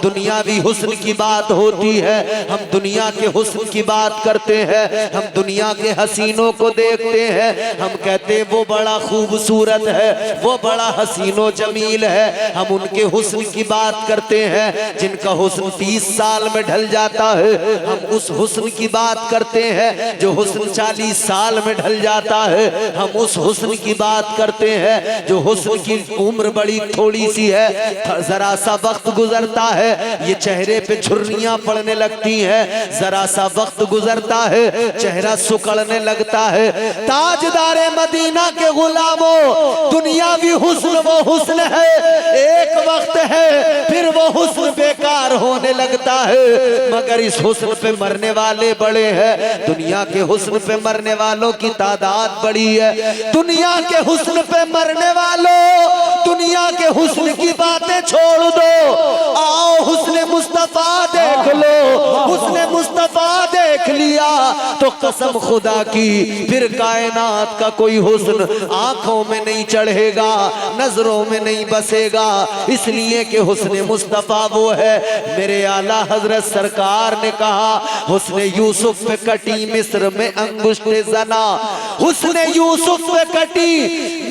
दुनियावी हुस्न की बात होती है, हम दुनिया के हुस्न की बात करते हैं, हम दुनिया के हसीनों को देखते हैं, हम कहते हैं वो बड़ा खूबसूरत है, वो बड़ा हसीनो जमील है। हम उनके हुस्न की बात करते हैं जिनका हुस्न 30 साल में ढल जाता है। हम उस हुस्न की बात करते हैं जो हुस्न 40 साल में ढल जाता है। हम उस हुस्न की बात करते हैं जो हुस्न की उम्र बड़ी थोड़ी सी है, जरा सा वक्त गुजरता है ये चेहरे पे झुर्रियां पड़ने लगती हैं, जरा सा वक्त गुजरता है चेहरा सुकड़ने लगता है। ताजदारे मदीना के गुलामों, दुनियावी हुस्न वो हुस्न है, एक वक्त है फिर वो हुस्न बेकार होने लगता है। मगर इस हुस्न पे मरने वाले बड़े हैं, दुनिया के हुस्न पे मरने वालों की तादाद बड़ी है। दुनिया के हुस्न पे मरने वालों, दुनिया के हुस्न की बातें छोड़ दो, आओ हुस्न मुस्तफा देख लो। हुस्न मुस्तफा देख लिया तो कसम खुदा की फिर कायनात का कोई हुस्न आंखों में नहीं चढ़ेगा, नजरों में नहीं बसेगा, इसलिए कि हुस्न मुस्तफा वो है। मेरे आला हजरत सरकार ने कहा हुस्न यूसुफ पे कटी मिस्र में अंगुष्ठ जना, हुस्न यूसुफ पे कटी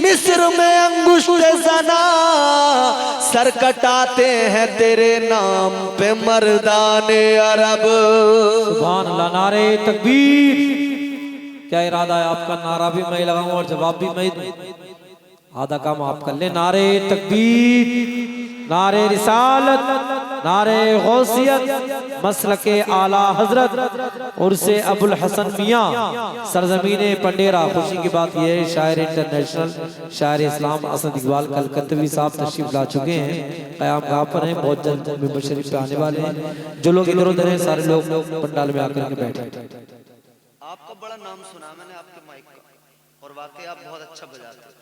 मिस्र में अंगुष्ठ जना, सर कटाते हैं तेरे नाम पे मर्दाने अरब। सुभान अल्लाह, नारे तकबीर। क्या इरादा है आपका? नारा भी मैं लगाऊं और जवाब भी मैं दूं, आधा काम आप कर ले। नारे तकबीर, नारे रिसालत, नारे गौसियत, मसलके आला हजरत उर्से अबुल हसन मियाँ, सरजमीने पंडेरा। खुशी की बात यह है शायर इंटरनेशनल शायर इस्लाम असद इकबाल कलकत्तवी साहब तशरीफ ला चुके हैं, क़याम गाह पर हैं, बहुत जल्द मेंबर शरीफ पे आने वाले हैं। जो लोग इधर उधर हैं सारे लोग पंडाल में आकर के बैठे। आपका बड़ा नाम सुना मैंने आपके माइक का, और वाकई आप बहुत अच्छा बजाते हैं,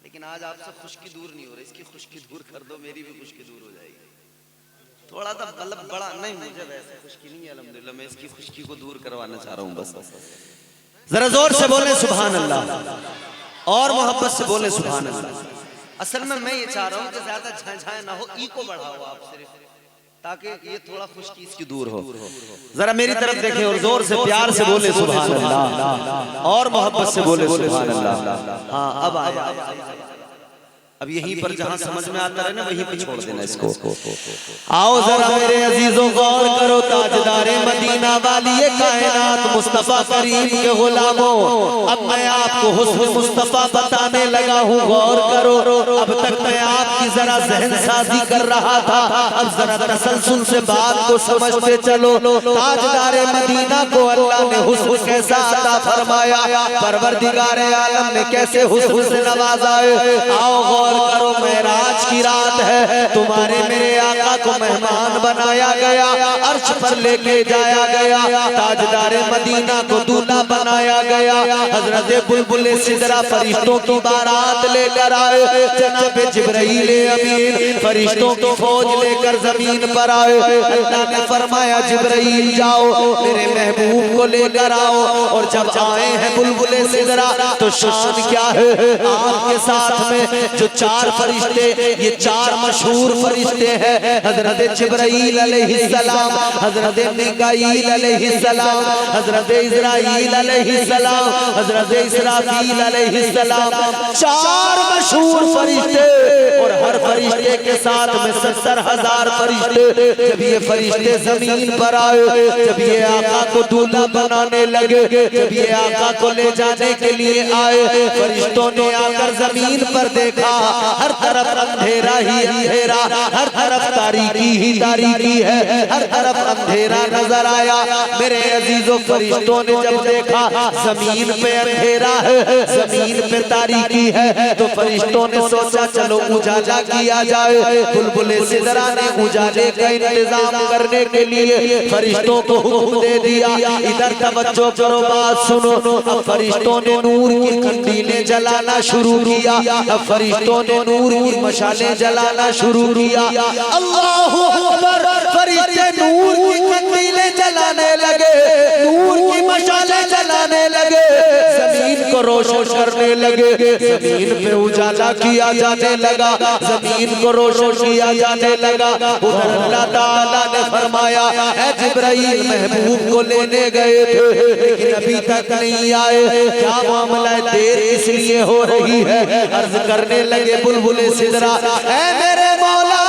लेकिन आज आपसे खुशकी दूर नहीं हो रही। इसकी खुशकी दूर कर दो, मेरी भी खुशकी दूर हो जाएगी। थोड़ा सा मतलब बड़ा नहीं, मुझे वैसे खुशकी नहीं है अल्हम्दुलिल्लाह, मैं इसकी खुशकी को दूर करवाना चाह रहा हूँ बस। जरा जोर से बोले सुभान अल्लाह और मोहब्बत से बोले सुभान अल्लाह। असल में मैं ये चाह रहा हूँ कि ज्यादा झांझाएं ना हो, ई को बढ़ाओ आप सिर्फ, ताकि ये थोड़ा खुशकी इसकी दूर हो। जरा मेरी तरफ देखें और जोर से प्यार से बोले सुभान अल्लाह और मोहब्बत से बोले सुभान अल्लाह। हाँ अब आया, अब यहीं पर जहां समझ में आता है ना वहीं पे छोड़ देना इसको। आओ जरा मेरे अजीजों गौर करो, ताजदारे मदीना वाली ये कायनात मुस्तफा करीम के गुलामों, अब मैं आपको हुस्न मुस्तफा बताने लगा हूँ, गौर करो। अब तक मैं आपकी जरा जहन साजी कर रहा था, अब जरा तसलसल से बात को समझते चलो। ताजदारे मदीना को अल्लाह ने हुस्न कैसा अता फरमाया, परवरदिगारे आलम ने कैसे हुस्न से नवाजा है। आओ गौर करो, मेराज की रात है, तुम्हारे मेरे आका को मेहमान बनाया गया, अर्श पर लेके जाया गया, ताजदारे मदीना को दूल्हा बनाया गया। हजरत बुलबुल सिदरा फरिश्तों की बारात लेकर आए, जनाब जिब्राइल अमीन फरिश्तों की फौज लेकर जमीन पर आए। अल्लाह ने फरमाया जिब्राइल जाओ मेरे महबूब को लेकर आओ, और जब आए हैं बुलबुल सिदरा तो शान क्या है, आपके साथ में जो 4 फरिश्ते, ये 4 मशहूर फरिश्ते हैं, हजरत जिब्राइल अलैहिस्सलाम, हजरत मिकाईल अलैहिस्सलाम, हजरत इस्राईल अलैहिस्सलाम, हजरत इसराफील अलैहिस्सलाम, 4 मशहूर फरिश्ते, और हर फरिश्ते के साथ में 70,000 फरिश्ते। जब ये फरिश्ते जमीन पर आए, जब ये आका को दूल्हा बनाने लगे, जब ये आका को ले जाने के लिए आए, फरिश्तों ने आकर जमीन पर देखा, हर तरफ अंधेरा ही अंधेरा, हर तरफ तारीकी ही तारीकी है, हर तरफ अंधेरा नजर आया। मेरे अजीजों फरिश्तों ने जब देखा जमीन पे अंधेरा है, जमीन पे तारीकी है, तो फरिश्तों ने सोचा चलो उजाला किया जाए। बुलबुल सिदरा ने उजाले का इंतजाम करने के लिए फरिश्तों को हुक्म दे दिया, इधर तवज्जो करो, बात सुनो। अब फरिश्तों ने नूर की कंडीलें जलाना शुरू किया, अब फरिश्तों ने नूर की मशालें जलाना शुरू किया। अल्लाहु अकबर, फरिश्ते नूर की कंडीलें जलाने लगे, नूर की मशालें जलाने लगे, जमीन को रोशन करने लगे, जमीन पे उजाला किया जाने लगा, जमीन को रोशन किया जाने लगा। उधर अल्लाह ताला फरमाया ऐ जिब्राइल महबूब को लेने गए थे लेकिन अभी तक नहीं आए, क्या मामला है, देर इसलिए हो रही है। अर्ज करने लगे बुलबुले सिदरा, ऐ मेरे मौला,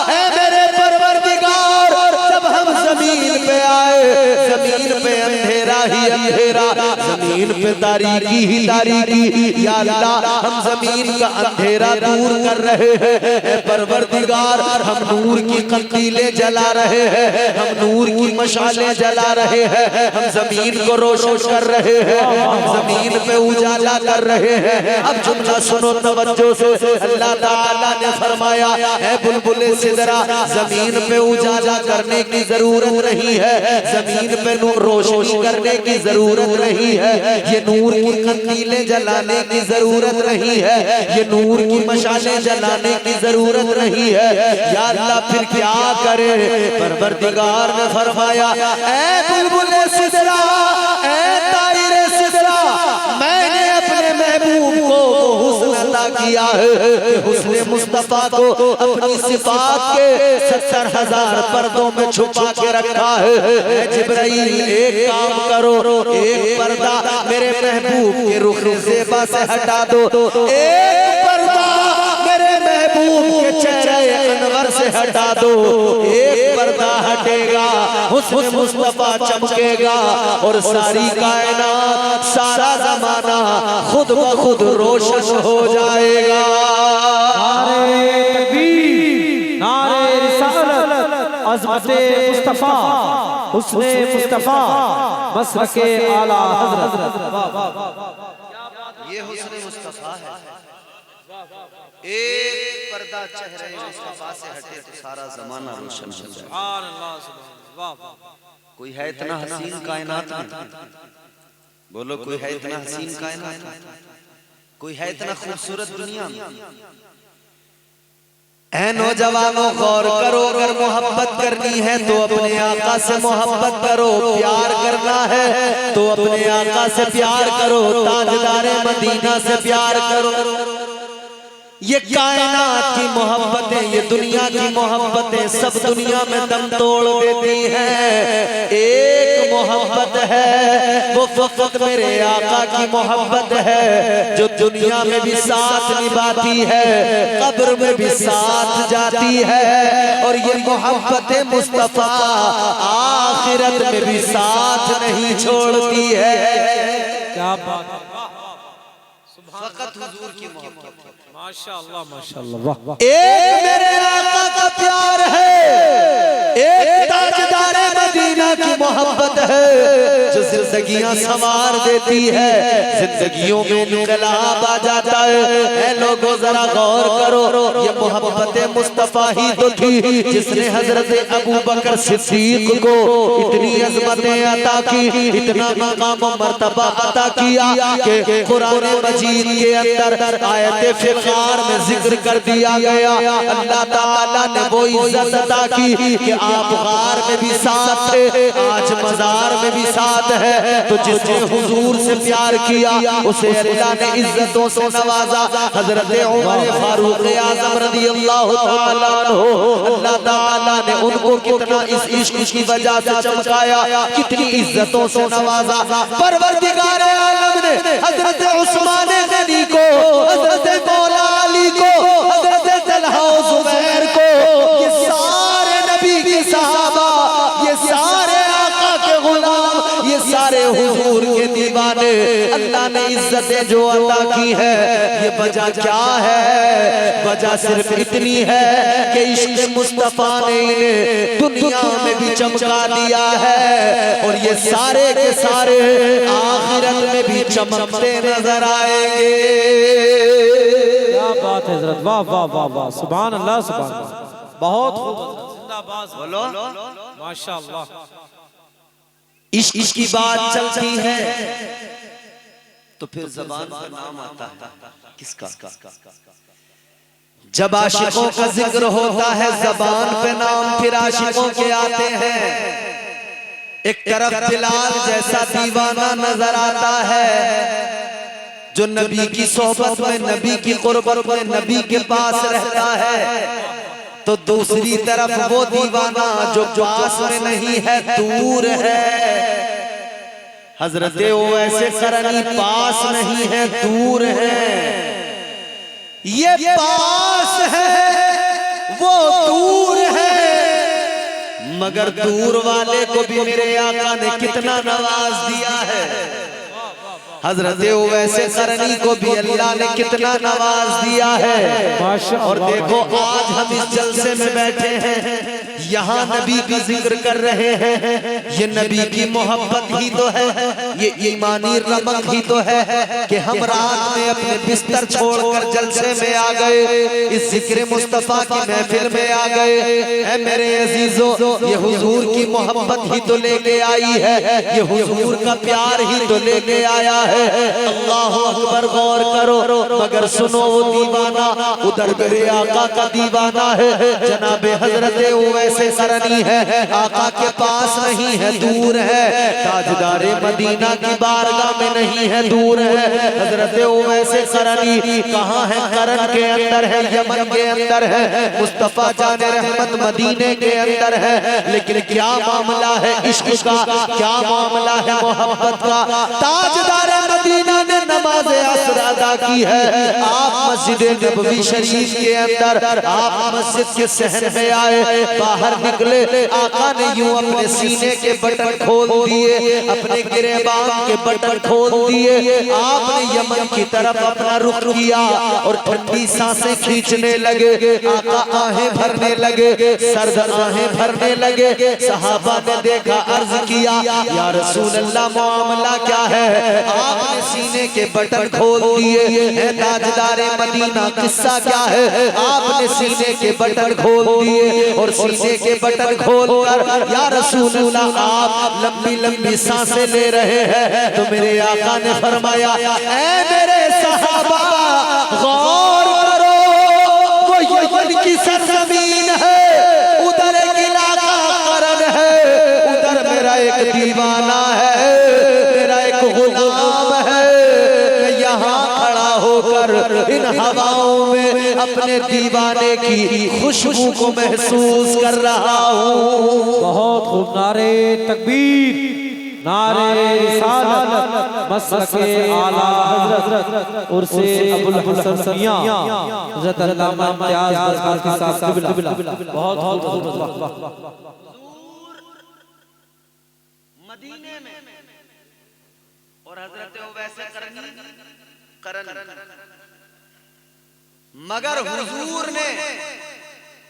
ऐ मेरे परवरदिगार, जब हम जमीन पे आए, जमीन पे अंधेरा ही अंधेरा, जमीन पे तारीकी ही तारीकी, या अल्लाह हम जमीन का अंधेरा दूर कर रहे हैं। परवरदिगार हम नूर की कंदीलें जला रहे हैं, हम नूर की मशालें जला रहे हैं, हम जमीन को रोशन कर रहे हैं, हम जमीन पे उजाला कर रहे हैं। अब जुमला सुनो तवज्जो से, अल्लाह ताला ने फरमाया ऐ बुलबुले सिदरा, जमीन पे उजाला करने की जरूरत नहीं है, जमीन पे नूर रोशनी करने की जरूरत नहीं है, ये नूर की कंदीलें जलाने की जरूरत नहीं है, ये नूर की मशालें जलाने की जरूरत नहीं है। या अल्लाह फिर क्या करे? परवरदिगार ने फरमाया ऐ बुलबुले सिदरा, ऐ ताइरे सिदरा, मैंने अपने महबूब को हुस्न अता किया है, हुस्न मुस्तफा को अपनी सिफात के 70,000 पर्दों में छुपा के रखा है। जिब्राइल एक काम करो, एक पर्दा मेरे महबूब के रुख ज़ेबा से हटा दो, एक पर्दा मेरे महबूब के चेहरे अनवर से हटा दो, एक पर्दा हटेगा, हुस्न मुस्तफा चमकेगा और सारी कायनात, सारा जमाना खुद ब खुद रोशन हो जाएगा। नारे तकबीर, नारे रिसालत, अज़मते मुस्तफा, हुस्ने मुस्तफा, मसरके आला हज़रत। ये हुस्न मुस्तफा है। एक पर्दा चेहरे मुस्तफा से हटे तो सारा जमाना रोशन हो जाए। कोई है इतना हसीन कायनात में? बोलो, कोई है इतना हसीन कायनात में? कोई है इतना खूबसूरत दुनिया में? ऐ नौजवानों गौर करो, अगर मोहब्बत करनी है तो अपने आका से मोहब्बत करो, प्यार करना है तो अपने आका से प्यार करो, ताजदारे मदीना से प्यार करो। ये कायनात की मोहब्बतें, ये दुनिया की मोहब्बतें सब दुनिया में दम तोड़ देती हैं। एक मोहब्बत है वो फकत मेरे आका की मोहब्बत है, जो दुनिया में भी साथ निभाती है, कब्र में भी साथ जाती है, और ये मोहब्बत मुस्तफा आखिरत में भी साथ नहीं छोड़ती है। क्या बात, फकत हुजूर की मोहब्बत। माशाअल्लाह माशाअल्लाह, वाह वाह। एक मेरे आका का प्यार है, एक ताजदारे मदीना की मोहब्बत है, जो जिंदगियां संवार देती है, जिंदगियों में इनकलाब आ जाता है। ऐ लोगों जरा गौर करो, ये मोहब्बत मुस्तफा ही तो थी जिसने हजरत अबू बकर सिद्दीक को इतनी अज़मतें अता की, इतना मकाम मर्तबा अता किया कि कुरान मजीद के अंदर आयत फिकार में जिक्र कर दिया गया। अल्लाह ताला ने वो इज्जत अता की कि आप गार में भी साथ थे, आज मजार में भी साथ है। तो जिसने हुजूर से प्यार किया उसे अल्लाह ने इज्जतों से नवाजा। हजरत उमर फारूक आज़म रज़ियल्लाहु ताला अन्हु, अल्लाह ताला ने उनको कितना इस इश्क की वजह से चमकाया, कितनी इज्जतों से नवाजा। परवरदिगार आलम ने हजरत उस्मान गनी को, हजरत मौला अली को, हजरत तलहा जुबैर को, ये सारे नबी के सहाबा, ये सारे आका के गुलाम, ये सारे हुजूर के दीवाने, अल्लाह ने इज्जतें जो अता की है, ये वजह क्या है? वजह सिर्फ इतनी है कि इश्क मुस्तफा ने इन्हें दुनिया में भी चमका दिया है, और ये सारे के सारे आखिरत में भी चमकते नजर आएंगे। क्या बात है हज़रत, वाह वाह वाह वाह, सुभान अल्लाह सुभान अल्लाह, बहुत खूब, जिंदाबाद, बोलो माशाअल्लाह। इश्क की बात चलती है तो फिर जबान पर नाम आता है किसका? जब आशिकों का जिक्र होता है जबान पे नाम फिर आशिकों के आते हैं। एक तरफ बिलाल जैसा दीवाना नजर आता है जो नबी की सोहबत में, नबी की कुर्बत में, नबी के पास रहता है। तो दूसरी तरफ वो दीवाना जो पास में नहीं है दूर है। हजरत वैसे करनी पास नहीं है दूर है, ये पास है वो दूर है। मगर दूर वाले को भी मेरे आका ने कितना नवाज दिया है। हजरत वैसे करनी को भी अल्लाह ने कितना नवाज दिया है। और देखो आज हम इस जलसे में बैठे हैं, यहाँ नबी का जिक्र कर रहे हैं। ये नबी की मोहब्बत ही तो है, ये ईमानी रमक ही तो है कि हम रात में अपने बिस्तर छोड़कर जलसे में आ गए, इस जिक्र मुस्तफा की महफिल में आ गए। ऐ मेरे अजीजों, ये हुजूर की मोहब्बत ही तो लेके आई है, ये हुजूर का प्यार ही तो लेके आया है। अल्लाह अकबर, गौर करो। मगर सुनो वो दीवाना उधर मेरे आका का दीवाना है, जनाबे हजरत वैसे करनी है, आका के पास नहीं है दूर है, ताजदारे मदीना की बारगाह में नहीं है दूर है। हजरत वैसे करनी कहाँ है? करन के अंदर है, यमन के अंदर है, मुस्तफा जाने रहमत मदीने के अंदर है। लेकिन क्या मामला है इश्क का, क्या मामला है मोहब्बत का? ताजदारे मदीना ने नमाज असर अदा की है। आप मस्जिद नबवी शरीफ के अंदर, आप मस्जिद के सहन में आए, बाहर निकले, आका ने यूं अपने सीने के बटन खोल दिए, अपने गिरेबान के बटन खोल दिए। आपने यमन की तरफ अपना रुख किया और ठंडी सांसें खींचने लगे। आका आहें भरने लगे, सर्द आहें भरने लगे। सहाबा ने देखा, अर्ज किया, या रसूल अल्लाह मामला क्या है? आपने सीने के बटन खोल दिए, है ताजदारे मदीना, किस्सा क्या है? आपने सीने के बटन खोल दिए और सीने के बटन खोलकर, या रसूल अल्लाह आप लंबी लंबी सांसें ले रहे हैं। तो मेरे आका ने फरमाया, ऐ मेरे सहाबा गौर करो, वो यमन की सरजमीन है, उधर एक इलाका करन है, उधर मेरा एक दीवाना है, मेरा एक गुलाम है। मैं यहाँ खड़ा होकर इन हवाओं में अपने दीवाने की खुशबू को महसूस कर रहा हूँ। बहुत खूब। नारे तकबीर, नारे रिसालत, मसलके आला हजरत उर्से अबुल हसन मियां हजरत अल्लामा इम्तियाज बरकाती साहब क़िबला। बहुत खूब। मदीने में और हजरत वैसे करन, मगर हुजूर ने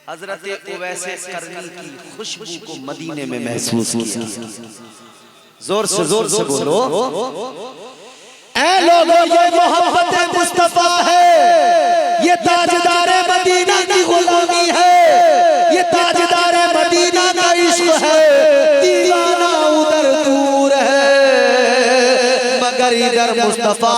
हजरत वैसे करनी की खुशबू को मदीने में महसूस किया। जोर से बोलो, ऐ लोगों, ये मोहब्बत मुस्तफा है, ये ताजदारे मदीना की गुलामी है, ये ताजदारे मदीना का इश्क है। दीवाना उधर दूर है, मगर इधर मुस्तफा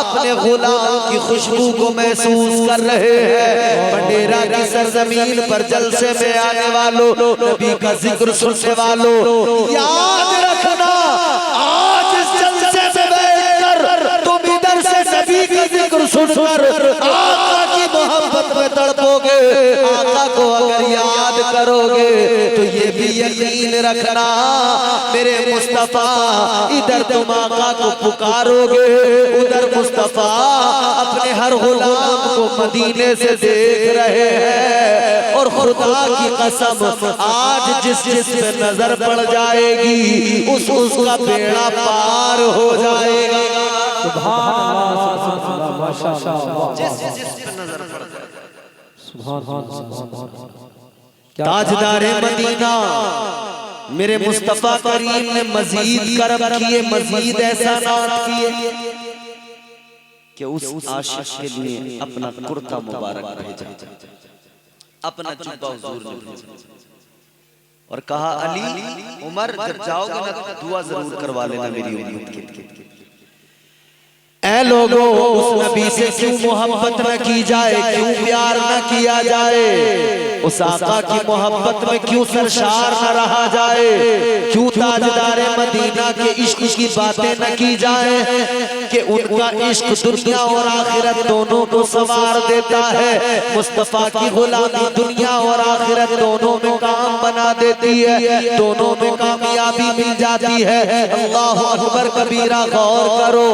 अपने गुलाम की खुशबू को महसूस कर रहे हैं। बंडेरा की सरजमीन पर जलसे में आने वालों, नबी का जिक्र सुनने वालों, याद रखना, आज इस जलसे में बैठकर तुम इधर से नबी का जिक्र सुनकर आका की मोहब्बत में तड़पोगे। आका को अगर याद करोगे तो ये भी यकीन रखना, मेरे मुस्तफा इधर तुम आका को पुकारोगे, उधर मुस्तफा अपने हर गुलाम को मदीने से देख रहे हैं। और खुदा की कसम, आज जिस पे नजर पड़ जाएगी उसका बेड़ा पार हो जाएगा। सुभान अल्लाह, माशाअल्लाह, जिस पे नजर पड़ जाए। ताजदारे मदीना मेरे मुस्तफा करीम ने मजीद करम किए, मजीद एहसानात किए कि उस आशिक के लिए अपना कुर्ता मुबारक भेजा, अपना जुब्बा हुजूर ने भेजा और कहा, अली उमर जब जाओगे ना तो दुआ जरूर करवा लेना मेरी उम्मत के। ऐ लोगों, उस नबी से क्यों मोहब्बत न की जाए, क्यों प्यार न किया जाए? उस आका की मोहब्बत में क्यों सरशार न रहा जाए, क्यों ताजदारे मदीना के इश्क की बातें न की जाए कि उनका इश्क दुनिया और आखिरत दोनों को संवार देता है। मुस्तफा की गुलामी दुनिया और आखिरत दोनों में काम बना देती है, दोनों में कामयाबी मिल जाती है। अल्लाह अकबर कबीरा, गौर करो,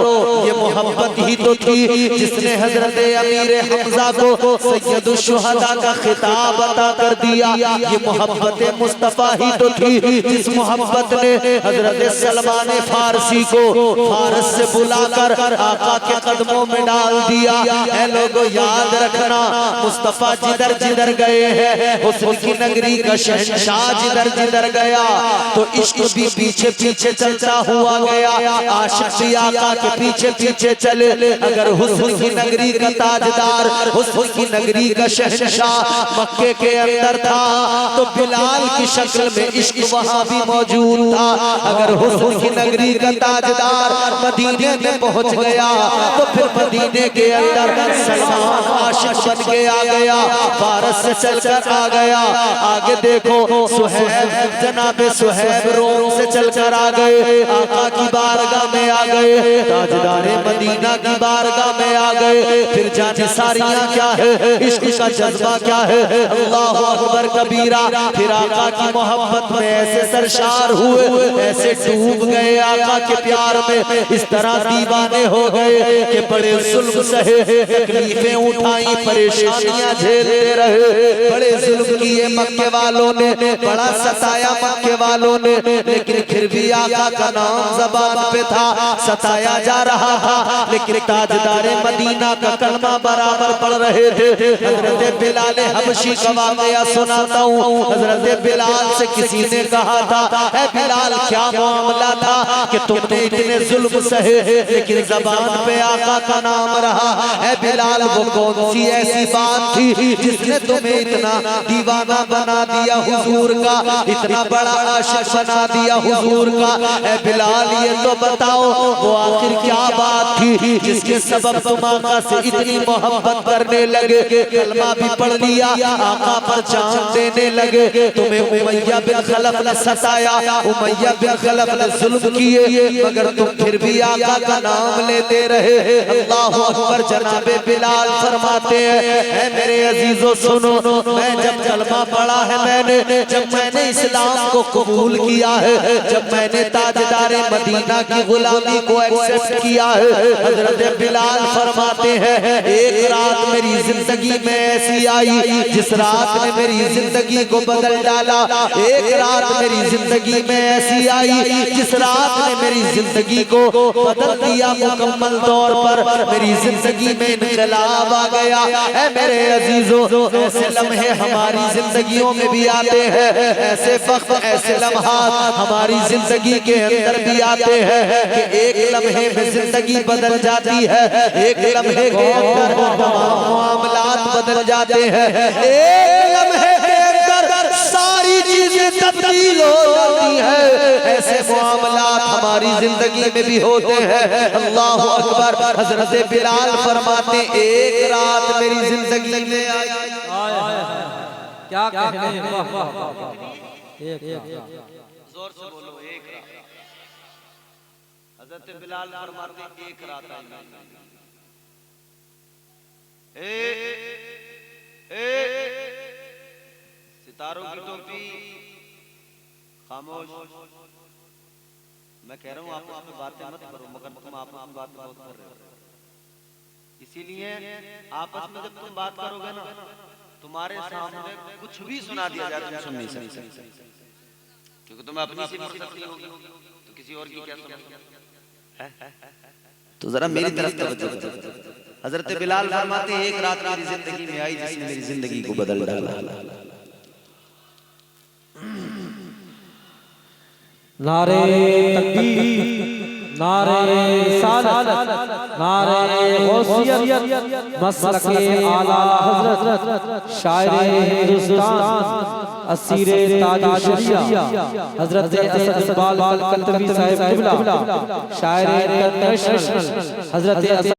ये मोहब्बत ही तो थी जिसने हजरत अमीर हमजा को सैयदुश शुहदा का खिताब अता कर दिया। ये मोहब्बत मुस्तफा ही तो थी जिस मोहब्बत ने हजरत सलमान फारसी को फारस से बुलाकर आका के कदमों में डाल दिया। ऐ लोगों, याद रखना, मुस्तफा जिधर जिधर गए हैं, हुस्न की नगरी का शहंशाह जिधर जिधर गया तो इश्क भी पीछे पीछे चलता हुआ गया। आशिक भी आका के पीछे पीछे चले। अगर हुस्न की नगरी का ताजदार, हुस्न की नगरी का शहंशाह मक्के के अंदर था तो बिलाल की शक्ल में इश्क वहां भी मौजूद था। अगर हुस्न की नगरी का ताजदार मदीने में पहुंच गया तो फिर मदीने के अंदर सलमान आशिक बन के आ गया, फारस से चलकर आ गया। आगे देखो, सुहैब, जनाबे सुहैब रोम से चलकर आ गए, आका की बारगाह में आ गए, ताजदारे मदीना की बारगाह में आ गए। फिर जाने सारियां क्या है, इश्क का जज्बा क्या है, अल्लाह अकबर कबीरा। फिर आका की मोहब्बत में ऐसे सरशार हुए, ऐसे डूब गए आका के प्यार में, इस तरह दीवाने हो गए कि बड़े जुल्म सहे, तकलीफें उठाई, परेशानियां झेलते रहे, बड़े जुल्म किए मक्के वालों ने, बड़ा सताया मक्के वालों ने, लेकिन फिर भी आका का नाम ज़बान पे था। सताया जा रहा था लेकिन ताजदारे मदीना का कलमा बराबर पढ़ रहे थे। हजरत बिलाल हबशी का वाक़या सुनाता हूँ। हजरत बिलाल से किसी ने कहा था, ऐ बिलाल क्या मामला था कि तुमने इतने जुल्म सहे लेकिन ज़बान पे आका का नाम रहा। ऐ बिलाल, वो कौन सी ऐसी बात थी जिसने तुम्हें इतना दीवाना बना दिया हुजूर का, इतना बड़ा आशिक बना दिया हुजूर का? ऐ बिलाल, ये तो बताओ वो आखिर क्या बात थी जिसके सबब तुम आका से इतनी मोहब्बत करने लगे, कलमा भी पढ़ लिया, आका पर जान देने लगे। तुम्हें उमैया बिन खलफ ने सताया, उमैया बिन खलफ ने जुल्म किए, मगर तुम फिर भी आका का नाम लेते रहे। अल्लाह अकबर। जनाबे बिलाल फरमाते हैं, ऐ मेरे अजीजों सुनो, मैं जब कलमा पढ़ा है मैंने, जब मैंने इस्लाम को कबूल किया है, जब मैंने ताजदारे मदीना की गुलामी को एक्सेप्ट किया है, हजरत बिलाल फरमाते हैं, एक रात मेरी जिंदगी में ऐसी आई जिस रात ने मेरी जिंदगी को बदल डाला। एक रात मेरी जिंदगी में ऐसी आई जिस रात ने मेरी जिंदगी को बदल दिया मुकम्मल तौर पर, मेरी जिंदगी में इनकलाब आ गया। ऐ मेरे अजीजों, ऐसे लम्हे हमारी जिंदगियों में भी आते हैं, ऐसे वक्त, ऐसे लम्हात हमारी जिंदगी के अंदर भी आते हैं कि एक लम्हे में जिंदगी बदल जाती है, एक लम्हे के अंदर तमाम मामलात बदल जाते हैं, एक लम्हे के अंदर सारी चीजें तब्दील हो जाती है। ऐसे मामलात हमारी जिंदगी में भी होते हैं। अल्लाह अकबर। हजरत बिलाल फरमाते, एक रात मेरी जिंदगी में आई। क्या कहने हैं, वाह वाह वाह, जोर से बोलो, एक रात। हजरत बिलाल फरमाते, एक रात आई। सितारों की टोपी खामोश। मैं कह रहा हूँ आपस में बातें मत करो, मगर तुम आपस में बात बहुत कर रहे हो। इसीलिए आपस में जब तुम बात करोगे ना, तुम्हारे सामने कुछ भी सुना दिया जाए तुम सुन नहीं सकते, क्योंकि तुम्हें अपनी सी फुर्सत नहीं होगी तो किसी और की क्या सुनोगे? तो जरा मेरी तरफ तवज्जो करो। हजरत बिलाल फरमाते, एक रात मेरी जिंदगी में आई जिसने मेरी जिंदगी को बदल डाला। नारे तकबीर, नारे रिसालत, नारे गौसियत, मसलके आला हजरत, शायरे हिंदुस्तान, असीरे ताज शरिया, हजरत असद इकबाल कलकत्तवी साहिब किबला, शायरे इंटरनेशनल, हजरत